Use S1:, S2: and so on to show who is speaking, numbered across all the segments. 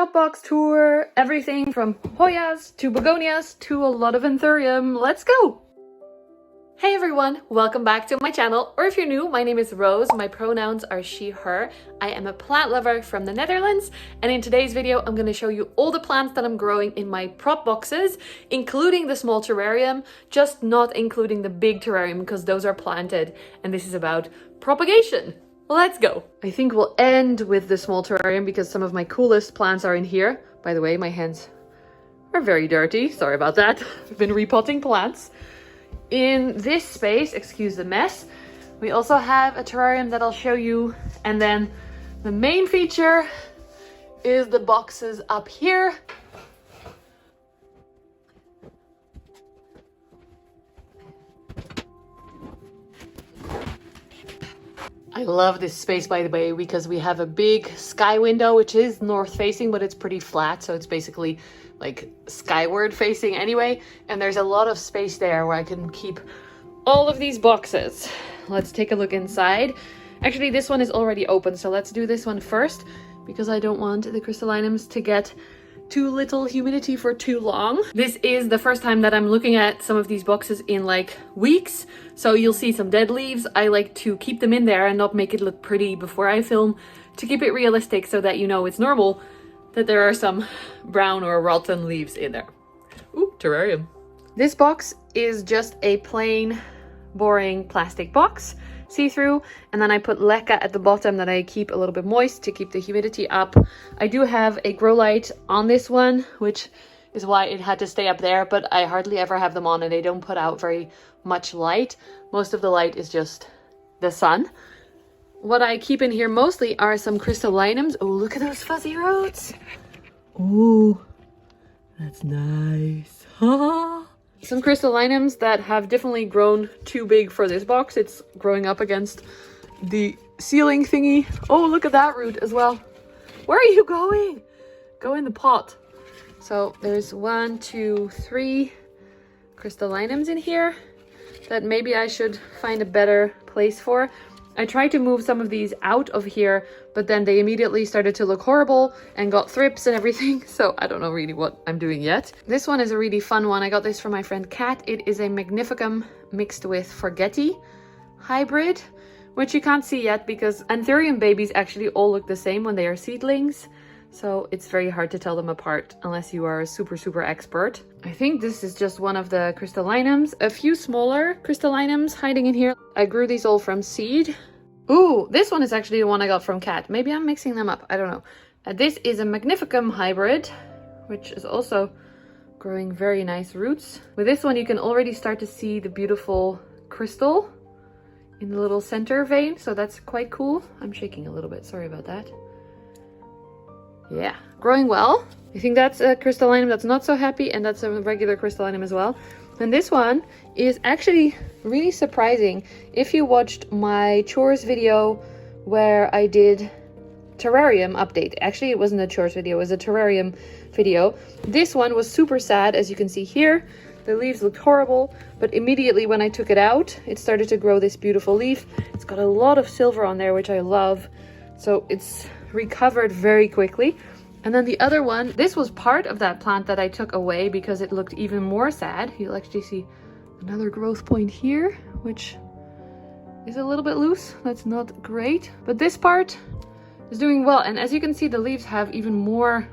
S1: prop box tour. Everything from Hoyas to Begonias to a lot of Anthurium. Let's go! Hey everyone, welcome back to my channel, or if you're new, my name is Roos, my pronouns are she, her. I am a plant lover from the Netherlands, and in today's video I'm going to show you all the plants that I'm growing in my prop boxes, including the small terrarium, just not including the big terrarium because those are planted, and this is about propagation. Let's go! I think we'll end with the small terrarium because some of my coolest plants are in here. By the way, my hands are very dirty, sorry about that. I've been repotting plants. In this space, excuse the mess, we also have a terrarium that I'll show you, and then the main feature is the boxes up here. I love this space, by the way, because we have a big sky window, which is north facing, but it's pretty flat, so it's basically like skyward facing anyway, and there's a lot of space there where I can keep all of these boxes. Let's take a look inside. Actually, this one is already open, so let's do this one first because I don't want the crystallinums to get too little humidity for too long. This is the first time that I'm looking at some of these boxes in like weeks, so you'll see some dead leaves. I like to keep them in there and not make it look pretty before I film, to keep it realistic so that you know it's normal that there are some brown or rotten leaves in there. Ooh, terrarium. This box is just a plain, boring plastic box, see-through, and then I put leca at the bottom that I keep a little bit moist to keep the humidity up. I do have a grow light on this one, which is why it had to stay up there, but I hardly ever have them on and they don't put out very much light. Most of the light is just the sun. What I keep in here mostly are some crystallinums. Oh, look at those fuzzy roots. Oh, that's nice. Some crystallinums that have definitely grown too big for this box. It's growing up against the ceiling thingy. Oh, look at that root as well. Where are you going? Go in the pot. So there's 1, 2, 3 crystallinums in here that maybe I should find a better place for. I tried to move some of these out of here, but then they immediately started to look horrible and got thrips and everything. So I don't know really what I'm doing yet. This one is a really fun one. I got this from my friend Kat. It is a Magnificum mixed with Forgetti hybrid, which you can't see yet because Anthurium babies actually all look the same when they are seedlings. So it's very hard to tell them apart unless you are a super expert. I think this is just one of the crystallinums. A few smaller crystallinums hiding in here. I grew these all from seed. Ooh, this one is actually the one I got from Kat. Maybe I'm mixing them up, I don't know. This is a Magnificum hybrid, which is also growing very nice roots. With this one you can already start to see the beautiful crystal in the little center vein, so that's quite cool. I'm shaking a little bit, sorry about that. Yeah, growing well. I think that's a crystallinum that's not so happy, and that's a regular crystallinum as well. And this one is actually really surprising. If you watched my chores video where I did terrarium update, actually it wasn't a chores video, it was a terrarium video. This one was super sad, as you can see here. The leaves looked horrible, but immediately when I took it out, it started to grow this beautiful leaf. It's got a lot of silver on there, which I love. So it's recovered very quickly. And then the other one, this was part of that plant that I took away because it looked even more sad. You'll actually see another growth point here, which is a little bit loose. That's not great, but this part is doing well. And as you can see, the leaves have even more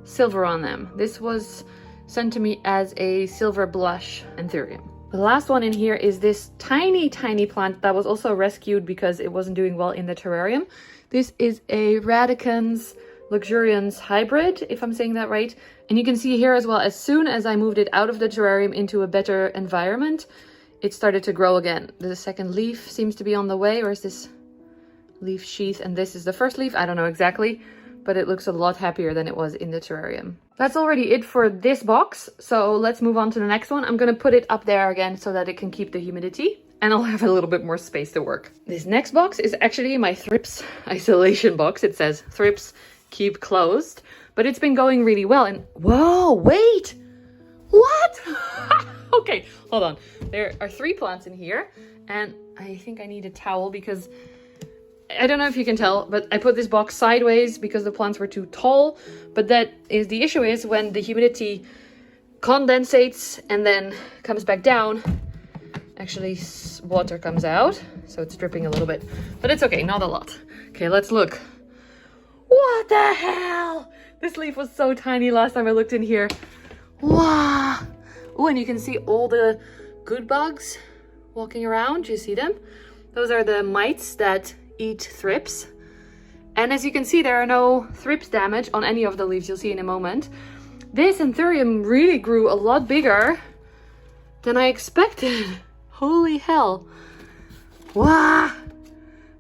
S1: silver on them. This was sent to me as a silver blush Anthurium. The last one in here is this tiny plant that was also rescued because it wasn't doing well in the terrarium. This is a Radicans luxurians hybrid, if I'm saying that right. And you can see here as well, as soon as I moved it out of the terrarium into a better environment, it started to grow again. The second leaf seems to be on the way, or is this leaf sheath? And this is the first leaf, I don't know exactly, but it looks a lot happier than it was in the terrarium. That's already it for this box, so let's move on to the next one. I'm gonna put it up there again so that it can keep the humidity, and I'll have a little bit more space to work. This next box is actually my Thrips isolation box. It says Thrips keep closed, but it's been going really well. And whoa, wait, what? Okay, hold on. There are 3 plants in here, and I think I need a towel because I don't know if you can tell, but I put this box sideways because the plants were too tall. But that is the issue, is when the humidity condensates and then comes back down, actually water comes out. So it's dripping a little bit, but it's okay, not a lot. Okay, let's look. What the hell? This leaf was so tiny last time I looked in here. Wow. Oh, and you can see all the good bugs walking around. Do you see them? Those are the mites that eat thrips. And as you can see, there are no thrips damage on any of the leaves. You'll see in a moment. This Anthurium really grew a lot bigger than I expected. Holy hell. Wow.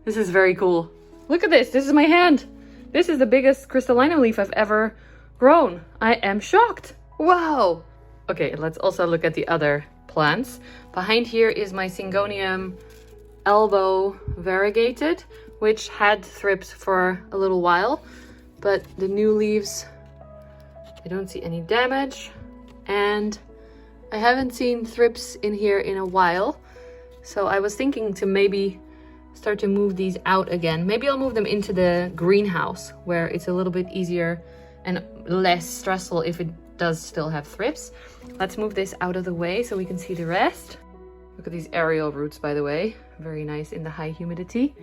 S1: This is very cool. Look at this. This is my hand. This is the biggest crystallinum leaf I've ever grown. I am shocked. Wow. Okay, let's also look at the other plants. Behind here is my syngonium elbow variegated, which had thrips for a little while, but the new leaves, I don't see any damage, and I haven't seen thrips in here in a while, so I was thinking to maybe start to move these out again. Maybe I'll move them into the greenhouse where it's a little bit easier and less stressful if it does still have thrips. Let's move this out of the way so we can see the rest. Look at these aerial roots, by the way. Very nice in the high humidity.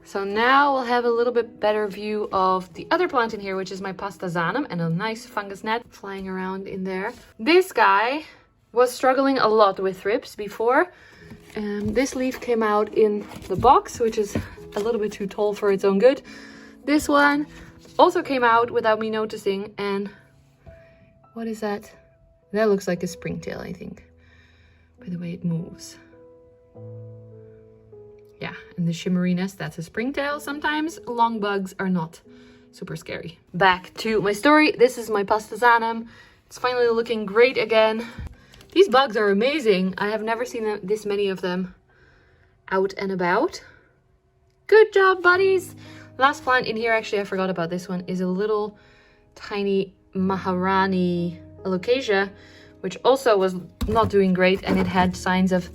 S1: So now we'll have a little bit better view of the other plant in here, which is my pasta zanum, and a nice fungus net flying around in there. This guy was struggling a lot with thrips before. This leaf came out in the box, which is a little bit too tall for its own good. This one also came out without me noticing, and what is that? That looks like a springtail, I think, by the way it moves. Yeah, and the shimmeriness, that's a springtail. Sometimes long bugs are not super scary. Back to my story. This is my pasta zanum. It's finally looking great again. These bugs are amazing. I have never seen this many of them out and about. Good job, buddies. Last plant in here, actually I forgot about this one, is a little tiny Maharani alocasia, which also was not doing great, and it had signs of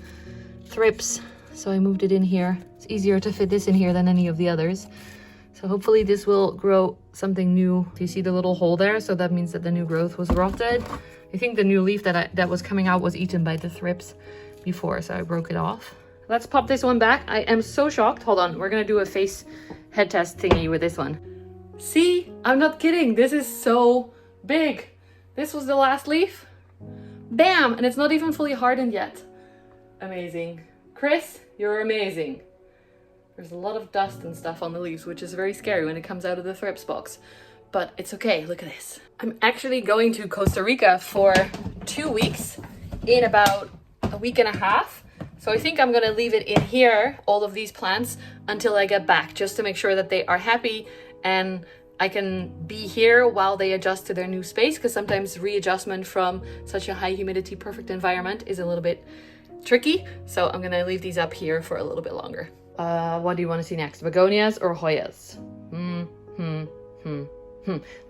S1: thrips. So I moved it in here. It's easier to fit this in here than any of the others. So hopefully this will grow something new. Do you see the little hole there? So that means that the new growth was rotted. I think the new leaf that was coming out was eaten by the thrips before, so I broke it off. Let's pop this one back. I am so shocked. Hold on, we're gonna do a face head test thingy with this one. See, I'm not kidding. This is so big. This was the last leaf. Bam, and it's not even fully hardened yet. Amazing. Chris, you're amazing. There's a lot of dust and stuff on the leaves, which is very scary when it comes out of the thrips box. But it's okay, look at this. I'm actually going to Costa Rica for 2 weeks in about a week and a half. So I think I'm gonna leave it in here, all of these plants, until I get back, just to make sure that they are happy and I can be here while they adjust to their new space, because sometimes readjustment from such a high humidity, perfect environment is a little bit tricky. So I'm gonna leave these up here for a little bit longer. What do you want to see next? Begonias or Hoyas?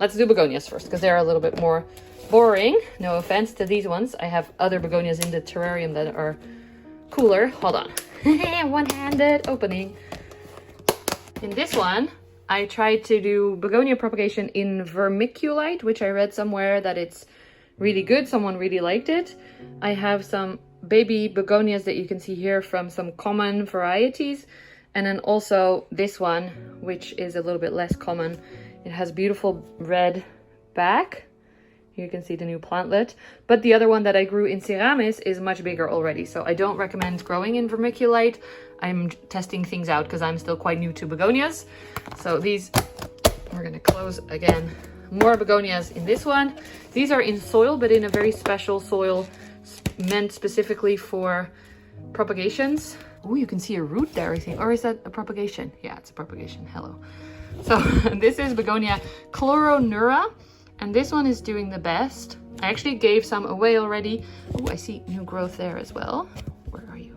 S1: Let's do begonias first, because they're a little bit more boring. No offense to these ones. I have other begonias in the terrarium that are cooler. Hold on. One-handed opening. In this one, I tried to do begonia propagation in vermiculite, which I read somewhere that it's really good. Someone really liked it. I have some baby begonias that you can see here from some common varieties. And then also this one, which is a little bit less common. It has beautiful red back. You can see the new plantlet. But the other one that I grew in Ceramis is much bigger already. So I don't recommend growing in vermiculite. I'm testing things out because I'm still quite new to begonias. So these, we're gonna close again. More begonias in this one. These are in soil, but in a very special soil meant specifically for propagations. Oh, you can see a root there, I think. Or is that a propagation? Yeah, it's a propagation. Hello. So this is Begonia chloro neura, and this one is doing the best. I actually gave some away already. Oh, I see new growth there as well. Where are you?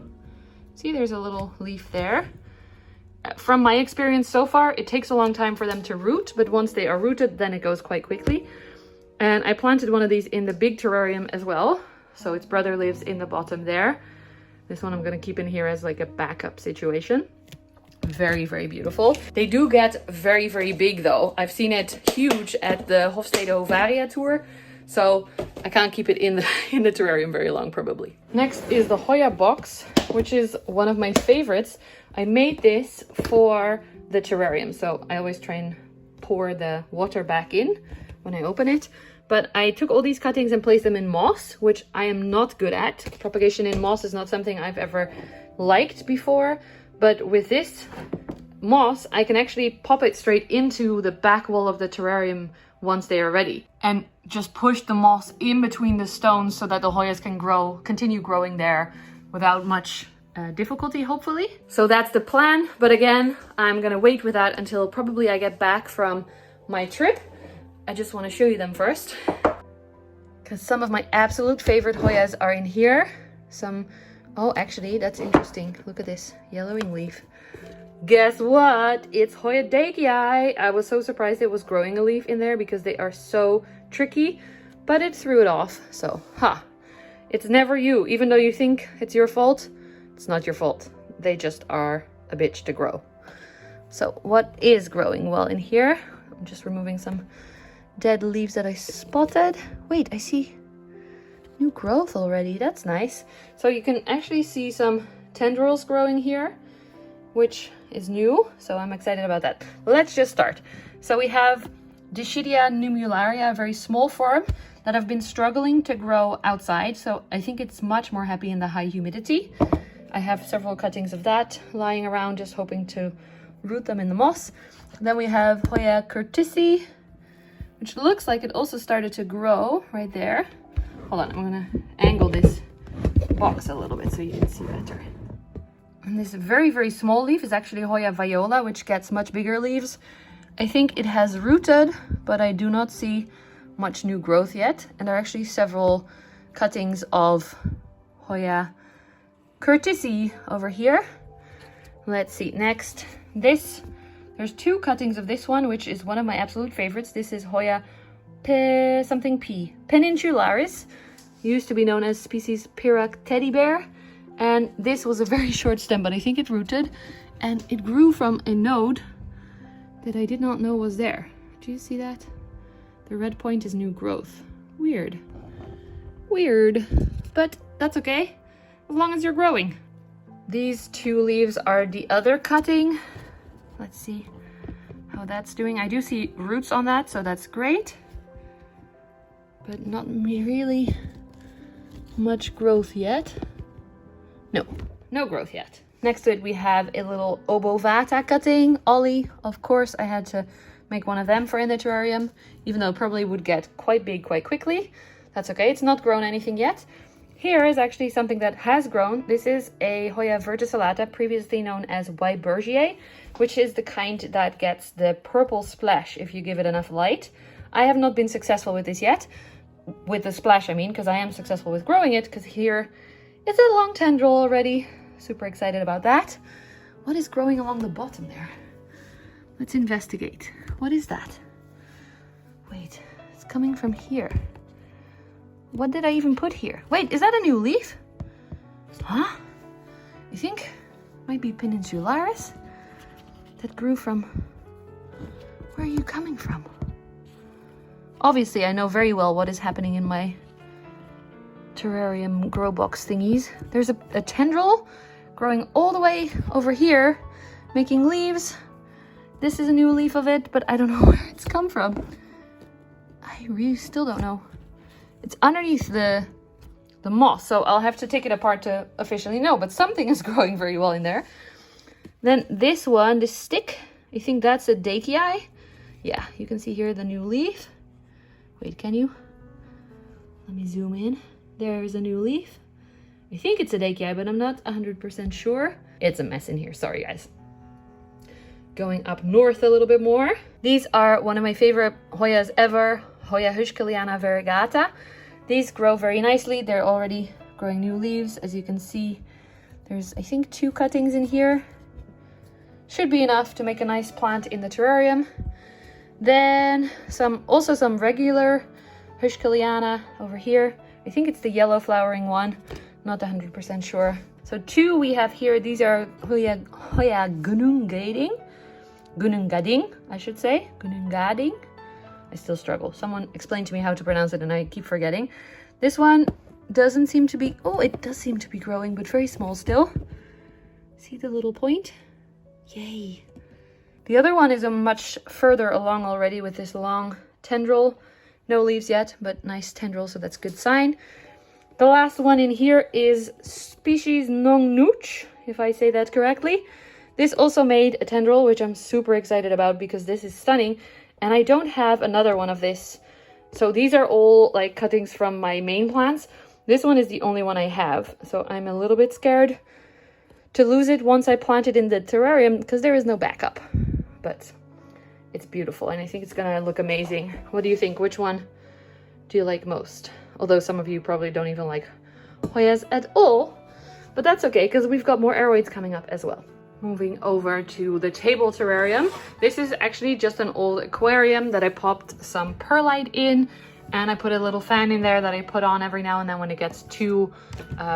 S1: See, there's a little leaf there. From my experience so far, it takes a long time for them to root, but once they are rooted, then it goes quite quickly. And I planted one of these in the big terrarium as well. So its brother lives in the bottom there. This one I'm gonna keep in here as like a backup situation. very, very beautiful. They do get very, very big though. I've seen it huge at the Hofstede Varia tour. So I can't keep it in the terrarium very long probably. Next is the Hoya box, which is one of my favorites. I made this for the terrarium. So I always try and pour the water back in when I open it. But I took all these cuttings and placed them in moss, which I am not good at. Propagation in moss is not something I've ever liked before. But with this moss, I can actually pop it straight into the back wall of the terrarium once they are ready. And just push the moss in between the stones so that the Hoyas can continue growing there without much difficulty, hopefully. So that's the plan. But again, I'm gonna wait with that until probably I get back from my trip. I just want to show you them first, because some of my absolute favorite Hoyas are in here. Oh, actually, that's interesting. Look at this yellowing leaf. Guess what? It's Hoya Dakii. I was so surprised it was growing a leaf in there because they are so tricky, but it threw it off. So, it's never you. Even though you think it's your fault, it's not your fault. They just are a bitch to grow. So what is growing? Well, in here, I'm just removing some dead leaves that I spotted. Wait, I see new growth already. That's nice. So you can actually see some tendrils growing here, which is new. So I'm excited about that. Let's just start. So we have Dischidia numularia, a very small form that have been struggling to grow outside. So I think it's much more happy in the high humidity. I have several cuttings of that lying around, just hoping to root them in the moss. Then we have Hoya curtisi, which looks like it also started to grow right there. Hold on, I'm gonna angle this box a little bit so you can see better. And this very, very small leaf is actually Hoya viola, which gets much bigger leaves. I think it has rooted, but I do not see much new growth yet. And there are actually several cuttings of Hoya curtisi over here. Let's see, next, there's two cuttings of this one, which is one of my absolute favorites. This is Hoya peninsularis, used to be known as species Pirac teddy bear. And this was a very short stem, but I think it rooted and it grew from a node that I did not know was there. Do you see that? The red point is new growth. Weird, but that's okay, as long as you're growing. These two leaves are the other cutting. Let's see how that's doing. I do see roots on that, so that's great. But not really much growth yet. No growth yet. Next to it, we have a little obovata cutting. Ollie, of course, I had to make one of them for in the terrarium, even though it probably would get quite big quite quickly. That's okay, it's not grown anything yet. Here is actually something that has grown. This is a Hoya verticillata, previously known as Weibergier, which is the kind that gets the purple splash if you give it enough light. I have not been successful with this yet. With the splash, I mean, because I am successful with growing it, because here it's a long tendril already. Super excited about that. What is growing along the bottom there? Let's investigate. What is that? Wait, it's coming from here. What did I even put here? Wait, is that a new leaf? Huh? I think it might be peninsularis that grew from... Where are you coming from? Obviously, I know very well what is happening in my terrarium grow box thingies. There's a tendril growing all the way over here, making leaves. This is a new leaf of it, but I don't know where it's come from. I really still don't know. It's underneath the moss, so I'll have to take it apart to officially know, but something is growing very well in there. Then this one, this stick, I think that's a Dakii. Yeah, you can see here the new leaf. Wait, can you? Let me zoom in. There's a new leaf. I think it's a Dakii, but I'm not 100% sure. It's a mess in here, sorry guys. Going up north a little bit more. These are one of my favorite Hoyas ever, Hoya Huschkeliana variegata. These grow very nicely. They're already growing new leaves. As you can see, there's, I think, 2 cuttings in here. Should be enough to make a nice plant in the terrarium. Then also some regular Huschkeliana over here. I think it's the yellow flowering one. Not 100% sure. So 2 we have here, these are Hoya Gunungading, I should say, Gunungading. I still struggle. Someone explained to me how to pronounce it and I keep forgetting. This one doesn't seem to be, oh, it does seem to be growing, but very small still. See the little point? Yay. The other one is a much further along already with this long tendril. No leaves yet, but nice tendril, so that's a good sign. The last one in here is species Nongnuch, if I say that correctly. This also made a tendril, which I'm super excited about because this is stunning. And I don't have another one of this. So these are all like cuttings from my main plants. This one is the only one I have. So I'm a little bit scared to lose it once I plant it in the terrarium because there is no backup. But it's beautiful and I think it's gonna look amazing. What do you think? Which one do you like most? Although some of you probably don't even like Hoyas at all. But that's okay because we've got more Aroids coming up as well. Moving over to the table terrarium. This is actually just an old aquarium that I popped some perlite in and I put a little fan in there that I put on every now and then when it gets too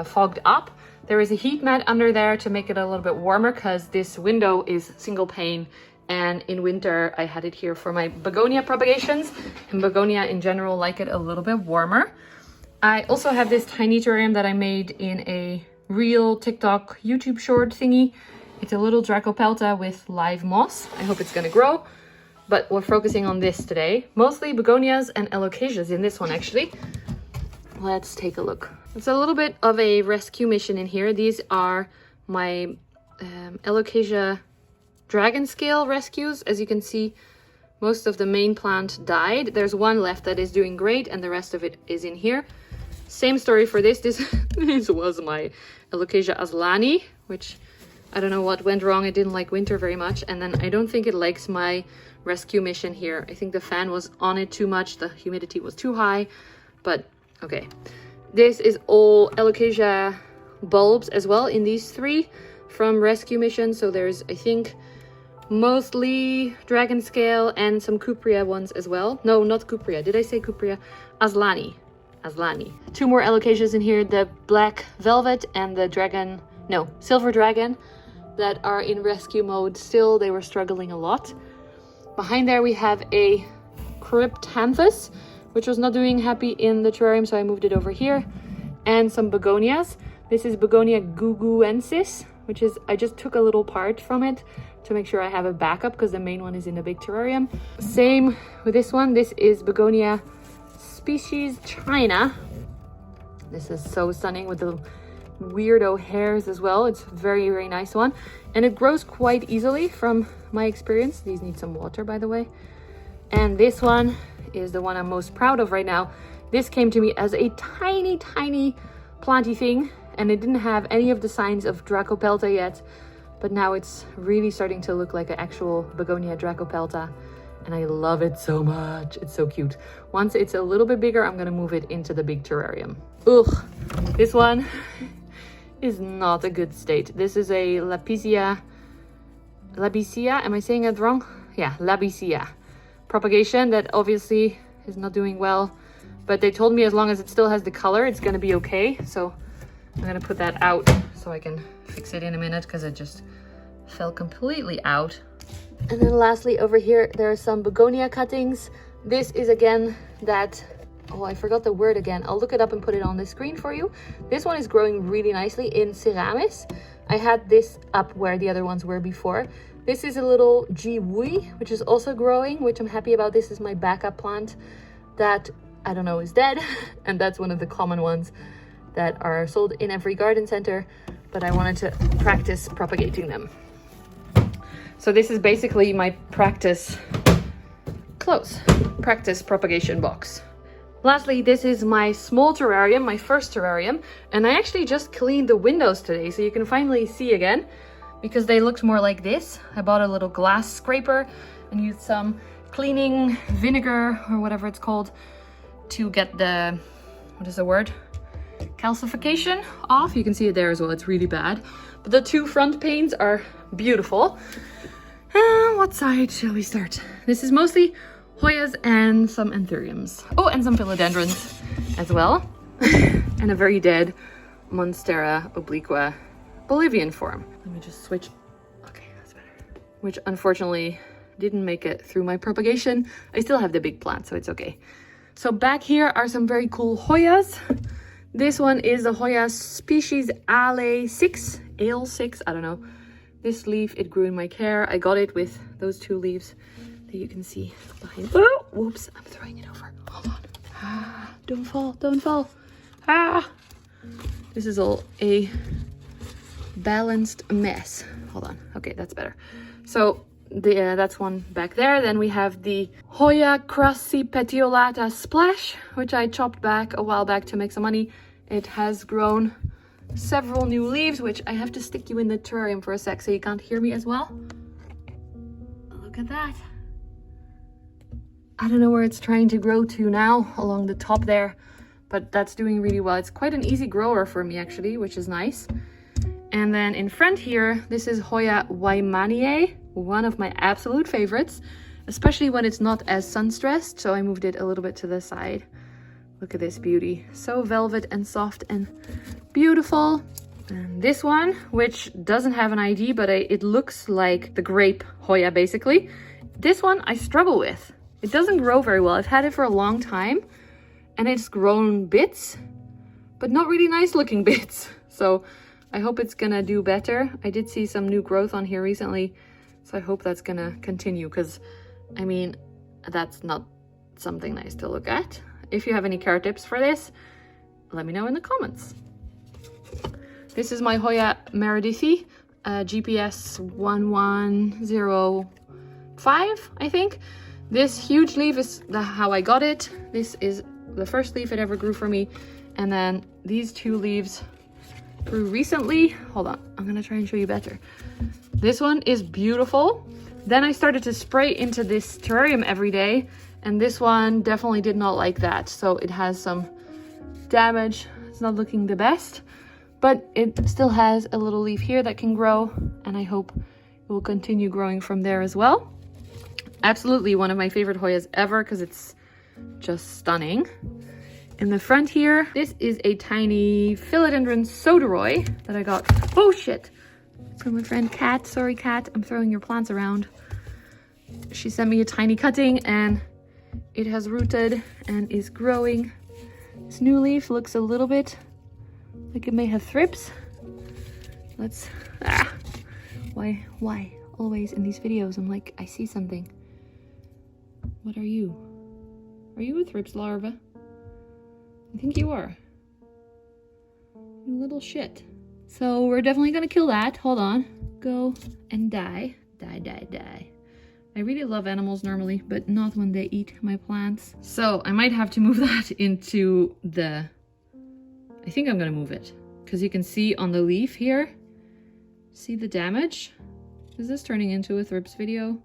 S1: fogged up. There is a heat mat under there to make it a little bit warmer because this window is single pane and in winter I had it here for my begonia propagations and begonia in general like it a little bit warmer. I also have this tiny terrarium that I made in a real TikTok YouTube short thingy. It's a little Dracopelta with live moss. I hope it's gonna grow, but we're focusing on this today. Mostly begonias and alocasias in this one actually. Let's take a look. It's a little bit of a rescue mission in here. These are my alocasia dragon scale rescues. As you can see, most of the main plant died. There's one left that is doing great and the rest of it is in here. Same story for this. This was my alocasia aslani, which I don't know what went wrong. It didn't like winter very much. And then I don't think it likes my rescue mission here. I think the fan was on it too much. The humidity was too high, but okay. This is all alocasia bulbs as well in these 3 from rescue mission. So there's, I think, mostly dragon scale and some cupria ones as well. No, not cupria. Did I say cupria? Aslani. 2 more alocasias in here, the black velvet and the dragon, no, silver dragon, that are in rescue mode still. They were struggling a lot. Behind there we have a cryptanthus, which was not doing happy in the terrarium, so I moved it over here. And some begonias. This is Begonia guguensis, which is, I just took a little part from it to make sure I have a backup because the main one is in a big terrarium. Same with this one. This is Begonia species China. This is so stunning with the weirdo hairs as well. It's very, very nice one. And it grows quite easily from my experience. These need some water, by the way. And this one is the one I'm most proud of right now. This came to me as a tiny, tiny planty thing, and it didn't have any of the signs of Dracopelta yet, but now it's really starting to look like an actual Begonia Dracopelta, and I love it so much. It's so cute. Once it's a little bit bigger, I'm gonna move it into the big terrarium. Ugh, this one is not a good state. This is a Labisia, am I saying it wrong? Yeah, Labisia propagation that obviously is not doing well, but they told me as long as it still has the color, it's gonna be okay. So I'm gonna put that out so I can fix it in a minute because it just fell completely out. And then lastly over here, there are some begonia cuttings. This is again that, oh, I forgot the word again. I'll look it up and put it on the screen for you. This one is growing really nicely in Ceramis. I had this up where the other ones were before. This is a little Jiwui, which is also growing, which I'm happy about. This is my backup plant that I don't know is dead. And that's one of the common ones that are sold in every garden center, but I wanted to practice propagating them. So this is basically my practice propagation box. Lastly, this is my small terrarium, my first terrarium, and I actually just cleaned the windows today, so you can finally see again, because they looked more like this. I bought a little glass scraper and used some cleaning vinegar or whatever it's called to get the, what is the word? Calcification off. You can see it there as well. It's really bad. But the 2 front panes are beautiful. What side shall we start? This is mostly Hoyas and some Anthuriums. Oh, and some philodendrons as well. And a very dead Monstera obliqua Bolivian form. Let me just switch. Okay, that's better. Which unfortunately didn't make it through my propagation. I still have the big plant, so it's okay. So back here are some very cool Hoyas. This one is the Hoya species Ale6, I don't know. This leaf, it grew in my care. I got it with those two leaves that you can see behind. Oh, whoops, I'm throwing it over. Hold on. Ah, don't fall, don't fall. Ah, this is all a balanced mess. Hold on. Okay, that's better. So that's one back there. Then we have the Hoya crassipetiolata splash, which I chopped back a while back to make some money. It has grown several new leaves, which I have to stick you in the terrarium for a sec so you can't hear me as well. Look at that. I don't know where it's trying to grow to now along the top there, but that's doing really well. It's quite an easy grower for me actually, which is nice. And then in front here, this is Hoya waimanie, one of my absolute favorites, especially when it's not as sun-stressed. So I moved it a little bit to the side. Look at this beauty. So velvet and soft and beautiful. And this one, which doesn't have an ID, but it looks like the grape Hoya basically. This one I struggle with. It doesn't grow very well. I've had it for a long time and it's grown bits, but not really nice looking bits. So I hope it's gonna do better. I did see some new growth on here recently, so I hope that's gonna continue, because I mean, that's not something nice to look at. If you have any care tips for this, let me know in the comments. This is my Hoya meredithy, GPS 1105, I think. This huge leaf is how I got it. This is the first leaf it ever grew for me. And then these two leaves grew recently. Hold on, I'm gonna try and show you better. This one is beautiful. Then I started to spray into this terrarium every day, and this one definitely did not like that. So it has some damage. It's not looking the best, but it still has a little leaf here that can grow, and I hope it will continue growing from there as well. Absolutely one of my favorite Hoyas ever, because it's just stunning. In the front here, this is a tiny philodendron soderoy that I got. Oh shit! From my friend Kat. Sorry, Kat, I'm throwing your plants around. She sent me a tiny cutting and it has rooted and is growing. This new leaf looks a little bit like it may have thrips. Let's, why always in these videos I'm like, I see something. What are you? Are you a thrips larva? I think you are. You little shit. So we're definitely gonna kill that. Hold on. Go and die. Die. I really love animals normally, but not when they eat my plants. So I might have to move that into the... I think I'm gonna move it, because you can see on the leaf here, see the damage? Is this turning into a thrips video?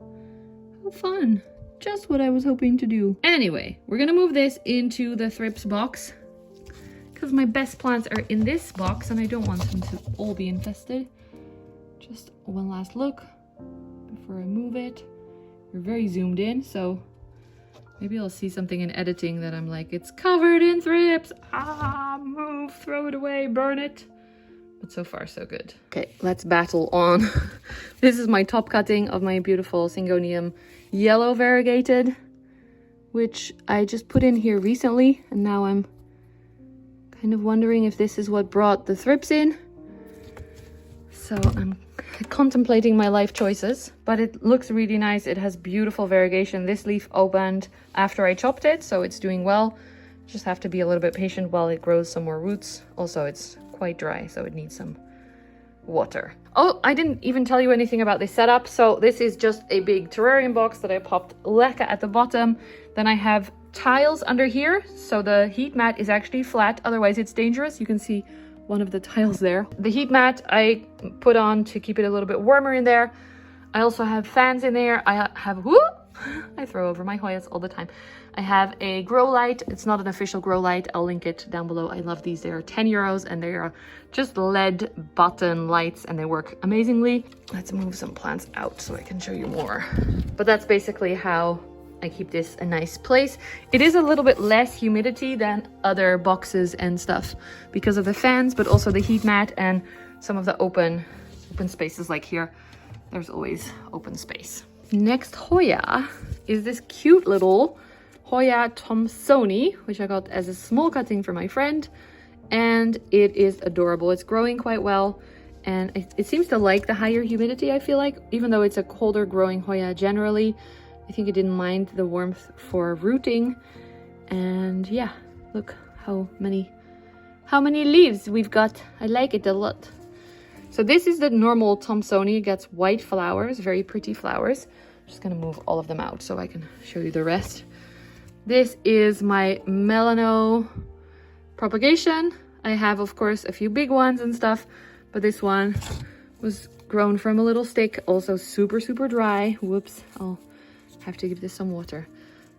S1: How fun. Just what I was hoping to do. Anyway, we're gonna move this into the thrips box, because my best plants are in this box and I don't want them to all be infested. Just one last look before I move it. We're very zoomed in, so maybe I'll see something in editing that I'm like, it's covered in thrips. Ah, move, throw it away, burn it. But so far, so good. Okay, let's battle on. This is my top cutting of my beautiful syngonium yellow variegated, which I just put in here recently, and now I'm kind of wondering if this is what brought the thrips in. So I'm contemplating my life choices, but it looks really nice. It has beautiful variegation. This leaf opened after I chopped it, so it's doing well. Just have to be a little bit patient while it grows some more roots. Also, it's quite dry, so it needs some water. Oh, I didn't even tell you anything about this setup. So this is just a big terrarium box that I popped leca at the bottom. Then I have tiles under here, so the heat mat is actually flat, otherwise it's dangerous. You can see one of the tiles there. The heat mat I put on to keep it a little bit warmer in there. I also have fans in there. I have, I throw over my Hoyas all the time. I have a grow light. It's not an official grow light. I'll link it down below. I love these. They are 10 euros and they are just LED button lights and they work amazingly. Let's move some plants out so I can show you more. But that's basically how I keep this a nice place. It is a little bit less humidity than other boxes and stuff because of the fans, but also the heat mat and some of the open spaces like here. There's always open space. Next Hoya is this cute little Hoya Thomsoni, which I got as a small cutting for my friend. And it is adorable. It's growing quite well. And it seems to like the higher humidity, I feel like. Even though it's a colder growing Hoya generally, I think it didn't mind the warmth for rooting. And yeah, look how many leaves we've got. I like it a lot. So this is the normal Thomsoni. It gets white flowers, very pretty flowers. I'm just gonna move all of them out so I can show you the rest. This is my Melano propagation. I have, of course, a few big ones and stuff, but this one was grown from a little stick, also super, super dry. Whoops, I'll have to give this some water,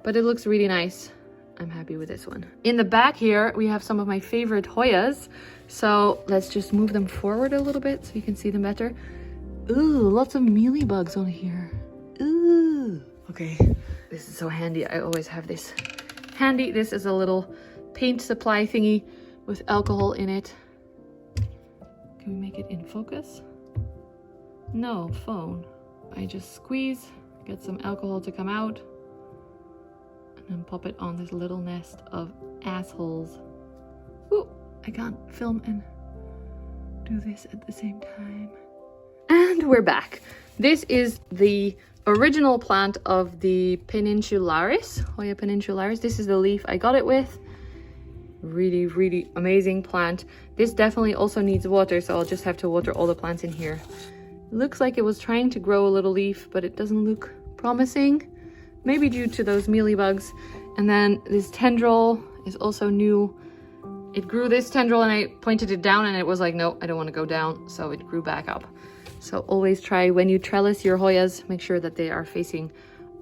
S1: but it looks really nice. I'm happy with this one. In the back here, we have some of my favorite Hoyas. So let's just move them forward a little bit so you can see them better. Ooh, lots of mealybugs on here. Ooh. Okay, this is so handy. I always have this handy. This is a little paint supply thingy with alcohol in it. Can we make it in focus? No, phone. I just squeeze, get some alcohol to come out, and then pop it on this little nest of assholes. Ooh, I can't film and do this at the same time. And we're back. This is the original plant of the peninsularis, Hoya peninsularis. This is the leaf I got it with. Really, really amazing plant. This definitely also needs water, so I'll just have to water all the plants in here. It looks like it was trying to grow a little leaf, but it doesn't look promising. Maybe due to those mealybugs. And then this tendril is also new. It grew this tendril and I pointed it down and it was like, no, I don't want to go down. So it grew back up. So always try, when you trellis your Hoyas, make sure that they are facing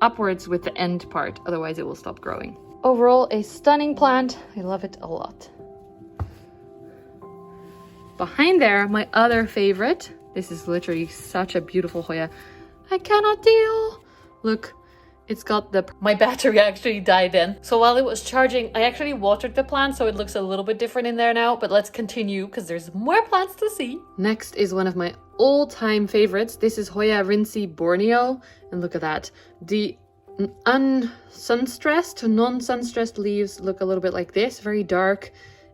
S1: upwards with the end part. Otherwise it will stop growing. Overall, a stunning plant. I love it a lot. Behind there, my other favorite. This is literally such a beautiful Hoya. I cannot deal. Look, it's got my battery actually died then. So while it was charging, I actually watered the plant, so it looks a little bit different in there now, but let's continue because there's more plants to see. Next is one of my all-time favorites. This is Hoya rincey borneo, and look at that. The unsunstressed, non-sunstressed leaves look a little bit like this, very dark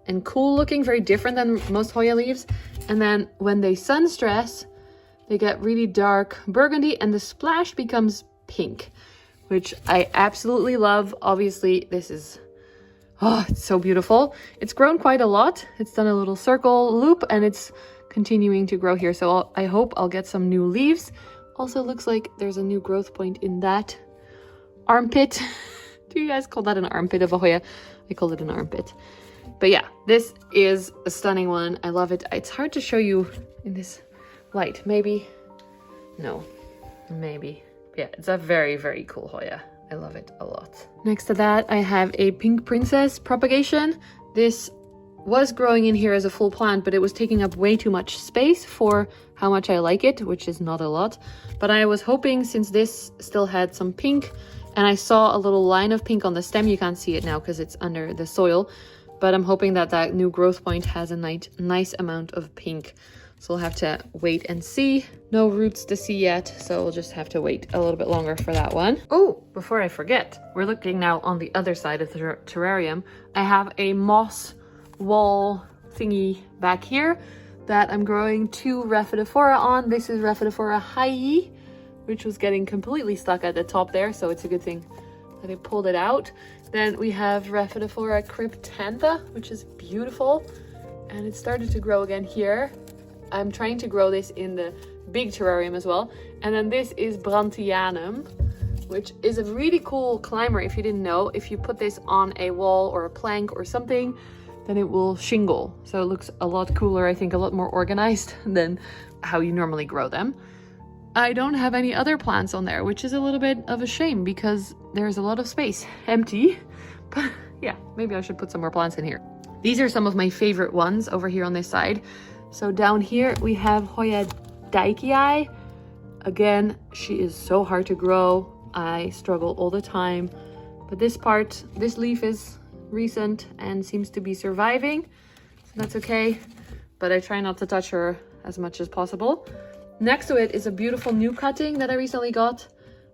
S1: and cool looking, very different than most Hoya leaves. And then when they sunstress, they get really dark burgundy and the splash becomes pink, which I absolutely love. Obviously, this is, oh, it's so beautiful. It's grown quite a lot. It's done a little circle loop and it's continuing to grow here. So I hope I'll get some new leaves. Also looks like there's a new growth point in that armpit. Do you guys call that an armpit of a Hoya? I call it an armpit. But yeah, this is a stunning one. I love it. It's hard to show you in this light. Maybe, no, maybe. Yeah, it's a very, very cool Hoya. I love it a lot. Next to that, I have a pink princess propagation. This was growing in here as a full plant, but it was taking up way too much space for how much I like it, which is not a lot. But I was hoping, since this still had some pink, and I saw a little line of pink on the stem, you can't see it now because it's under the soil, but I'm hoping that that new growth point has a nice amount of pink. So we'll have to wait and see. No roots to see yet, so we'll just have to wait a little bit longer for that one. Oh, before I forget, we're looking now on the other side of the terrarium. I have a moss wall thingy back here that I'm growing 2 Rhaphidophora on. This is Rhaphidophora Hoyi, which was getting completely stuck at the top there, so it's a good thing that I pulled it out. Then we have Rhaphidophora cryptantha, which is beautiful, and it started to grow again here. I'm trying to grow this in the big terrarium as well. And then this is Brantianum, which is a really cool climber. If you didn't know, if you put this on a wall or a plank or something, then it will shingle. So it looks a lot cooler, I think a lot more organized than how you normally grow them. I don't have any other plants on there, which is a little bit of a shame because there's a lot of space empty. But yeah, maybe I should put some more plants in here. These are some of my favorite ones over here on this side. So down here we have Hoya Daikii. Again, she is so hard to grow. I struggle all the time. But this leaf is recent and seems to be surviving. So that's okay. But I try not to touch her as much as possible. Next to it is a beautiful new cutting that I recently got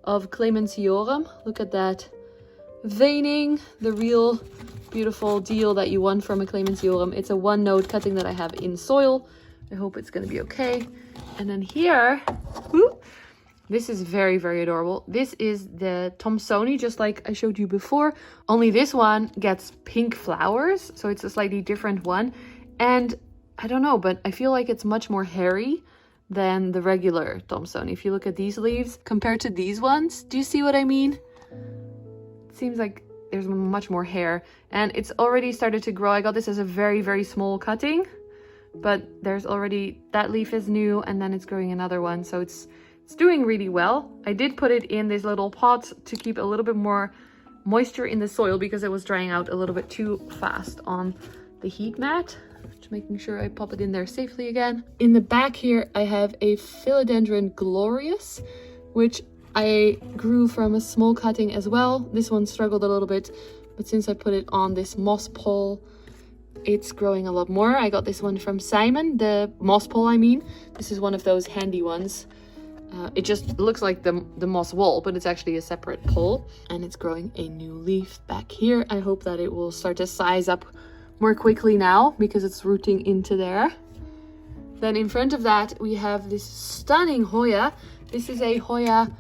S1: of Clemensiorum. Look at that veining, the real beautiful deal that you want from a Clemensiorum. It's a 1-node cutting that I have in soil. I hope it's going to be okay. And then here, whoop, this is very, very adorable. This is the Thomsoni, just like I showed you before. Only this one gets pink flowers, so it's a slightly different one. And I don't know, but I feel like it's much more hairy than the regular Thomsoni. If you look at these leaves compared to these ones, do you see what I mean? It seems like there's much more hair, and it's already started to grow. I got this as a very, very small cutting, but there's already, that leaf is new, and then it's growing another one, so it's doing really well. I did put it in this little pot to keep a little bit more moisture in the soil because it was drying out a little bit too fast on the heat mat. Just making sure I pop it in there safely again. In the back here, I have a philodendron glorious, which I grew from a small cutting as well. This one struggled a little bit, but since I put it on this moss pole, it's growing a lot more. I got this one from Simon, the moss pole I mean. This is one of those handy ones. It just looks like the moss wall, but it's actually a separate pole, and it's growing a new leaf back here. I hope that it will start to size up more quickly now because it's rooting into there. Then in front of that, we have this stunning Hoya. This is a Hoya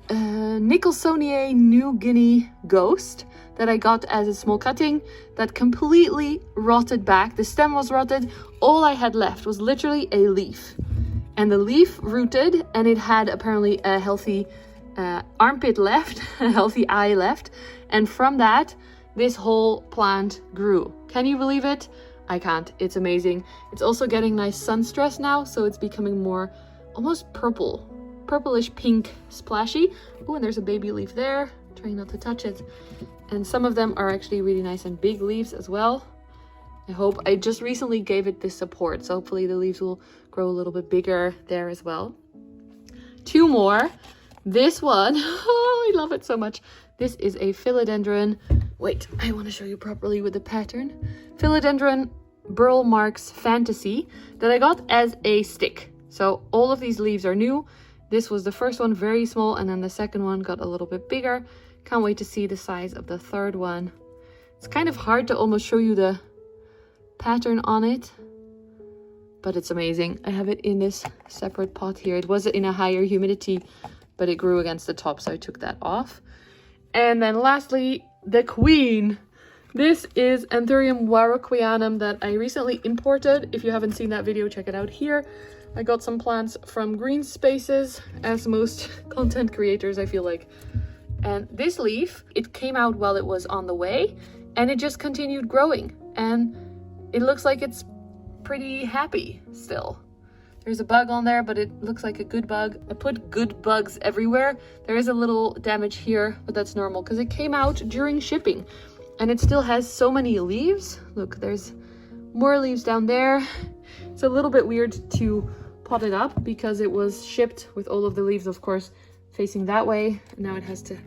S1: Nicholsonier New Guinea Ghost that I got as a small cutting that completely rotted back. The stem was rotted. All I had left was literally a leaf. And the leaf rooted, and it had apparently a healthy armpit left, a healthy eye left. And from that, this whole plant grew. Can you believe it? I can't. It's amazing. It's also getting nice sun stress now, so it's becoming more almost purple. Purplish pink splashy. Oh, and there's a baby leaf there. Trying not to touch it. And some of them are actually really nice and big leaves as well. I hope. I just recently gave it this support, so hopefully the leaves will grow a little bit bigger there as well. 2 more. This one, oh, I love it so much. This is a philodendron. Wait, I want to show you properly with the pattern. Philodendron Burl Marks Fantasy that I got as a stick. So all of these leaves are new. This was the first one, very small, and then the second one got a little bit bigger. Can't wait to see the size of the third one. It's kind of hard to almost show you the pattern on it, but it's amazing. I have it in this separate pot here. It was in a higher humidity, but it grew against the top, so I took that off. And then lastly, the queen. This is Anthurium warocquianum that I recently imported. If you haven't seen that video, check it out here. I got some plants from Green Spaces, as most content creators, I feel like. And this leaf, it came out while it was on the way, and it just continued growing. And it looks like it's pretty happy still. There's a bug on there, but it looks like a good bug. I put good bugs everywhere. There is a little damage here, but that's normal because it came out during shipping. And it still has so many leaves. Look, there's more leaves down there. It's a little bit weird to pot it up because it was shipped with all of the leaves, of course, facing that way. Now it has to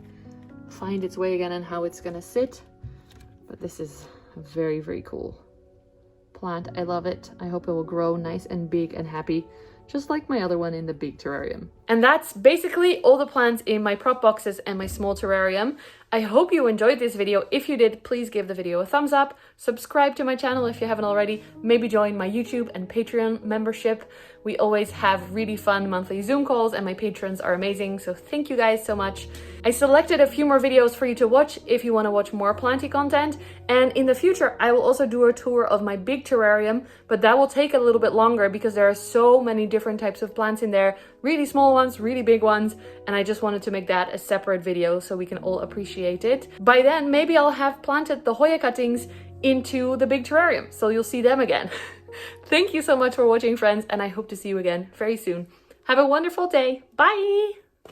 S1: find its way again and how it's gonna sit. But this is very, very cool plant. I love it. I hope it will grow nice and big and happy, just like my other one in the big terrarium. And that's basically all the plants in my prop boxes and my small terrarium. I hope you enjoyed this video. If you did, please give the video a thumbs up, subscribe to my channel if you haven't already, maybe join my YouTube and Patreon membership. We always have really fun monthly Zoom calls and my patrons are amazing, so thank you guys so much. I selected a few more videos for you to watch if you want to watch more planty content, and in the future I will also do a tour of my big terrarium, but that will take a little bit longer because there are so many different types of plants in there, really small ones, really big ones, and I just wanted to make that a separate video so we can all appreciate it. By then, maybe I'll have planted the Hoya cuttings into the big terrarium, so you'll see them again. Thank you so much for watching, friends, and I hope to see you again very soon. Have a wonderful day. Bye!